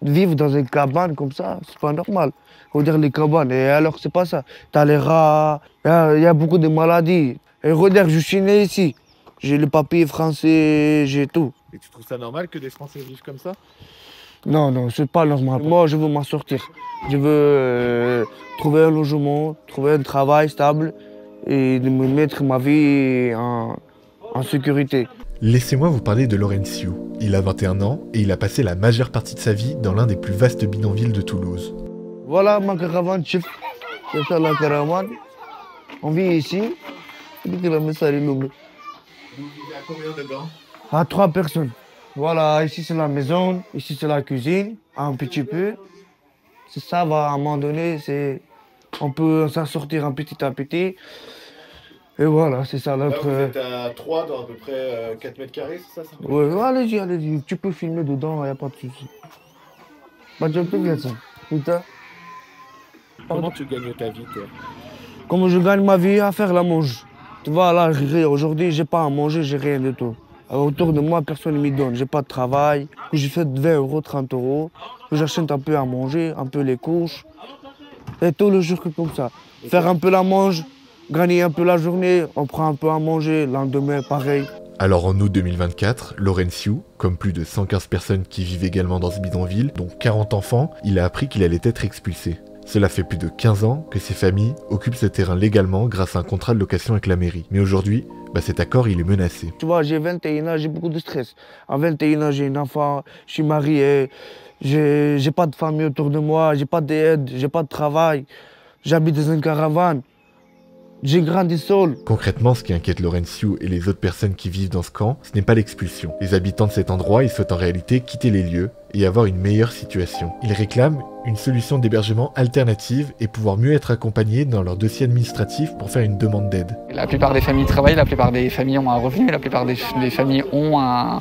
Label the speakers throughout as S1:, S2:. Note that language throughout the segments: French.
S1: Vivre dans une cabane comme ça, c'est pas normal. Faut dire les cabanes, et alors c'est pas ça. T'as les rats, il y a beaucoup de maladies. Et regarde, je suis né ici. J'ai le papier français, j'ai tout.
S2: Et tu trouves ça normal que des Français vivent comme ça?
S1: Non, non, c'est pas normal. Moi, je veux m'en sortir. Je veux trouver un logement, trouver un travail stable et de me mettre ma vie en sécurité.
S3: Laissez-moi vous parler de Laurențiu. Il a 21 ans et il a passé la majeure partie de sa vie dans l'un des plus vastes bidonvilles de Toulouse.
S1: Voilà ma caravane, chef. C'est ça la caravane. On vit ici.
S2: Vous vivez à combien dedans?
S1: À 3 personnes. Voilà, ici c'est la maison, ici c'est la cuisine, un petit peu. C'est ça, va, à un moment donné, on peut s'en sortir un petit à petit. Et voilà, c'est ça
S2: Là,
S1: notre.
S2: vous êtes à 3 dans à peu près 4 mètres carrés, c'est ça?
S1: Ouais, allez-y, allez-y, tu peux filmer dedans, il n'y a pas de souci. Bah, je peux bien ça. Putain.
S2: Comment tu gagnes ta vie, toi?
S1: Comment je gagne ma vie à faire la mange. Tu vois, là, aujourd'hui, j'ai pas à manger, j'ai rien du tout. Autour de moi, personne ne me donne. J'ai pas de travail. J'ai fait 20 euros, 30 euros. J'achète un peu à manger, un peu les couches. Et tout le jour comme ça. Faire un peu la mange, gagner un peu la journée, on prend un peu à manger, le lendemain, pareil.
S3: Alors en août 2024, Laurențiu, comme plus de 115 personnes qui vivent également dans ce bidonville, dont 40 enfants, il a appris qu'il allait être expulsé. Cela fait plus de 15 ans que ces familles occupent ce terrain légalement grâce à un contrat de location avec la mairie. Mais aujourd'hui, cet accord il est menacé.
S1: Tu vois, j'ai 21 ans, j'ai beaucoup de stress. À 21 ans, j'ai un enfant, je suis marié, j'ai pas de famille autour de moi, j'ai pas d'aide, j'ai pas de travail. J'habite dans une caravane. J'ai grandi seul.
S3: Concrètement, ce qui inquiète Laurențiu et les autres personnes qui vivent dans ce camp, ce n'est pas l'expulsion. Les habitants de cet endroit, ils souhaitent en réalité quitter les lieux et avoir une meilleure situation. Ils réclament une solution d'hébergement alternative et pouvoir mieux être accompagnés dans leur dossier administratif pour faire une demande d'aide.
S4: La plupart des familles travaillent, la plupart des familles ont un revenu, la plupart des familles ont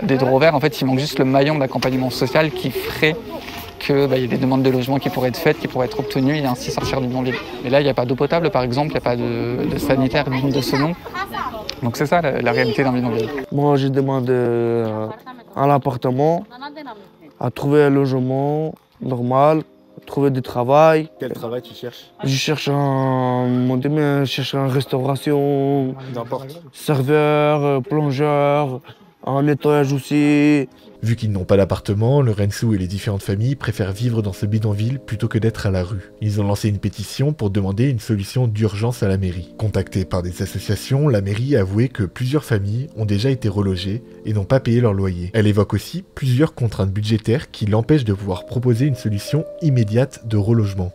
S4: des droits verts. En fait, il manque juste le maillon d'accompagnement social qui ferait qu'il y a des demandes de logement qui pourraient être faites, qui pourraient être obtenues et ainsi sortir du bidonville. Mais là, il n'y a pas d'eau potable, par exemple, il n'y a pas de sanitaire digne de ce nom. Donc c'est ça la réalité d'un bidonville.
S1: Moi, je demande un appartement, à trouver un logement normal, à trouver du travail.
S2: Quel travail tu cherches?
S1: Je cherche en restauration,
S2: N'importe.
S1: serveur, plongeur, en nettoyage aussi.
S3: Vu qu'ils n'ont pas d'appartement, Laurențiu et les différentes familles préfèrent vivre dans ce bidonville plutôt que d'être à la rue. Ils ont lancé une pétition pour demander une solution d'urgence à la mairie. Contactée par des associations, la mairie a avoué que plusieurs familles ont déjà été relogées et n'ont pas payé leur loyer. Elle évoque aussi plusieurs contraintes budgétaires qui l'empêchent de pouvoir proposer une solution immédiate de relogement.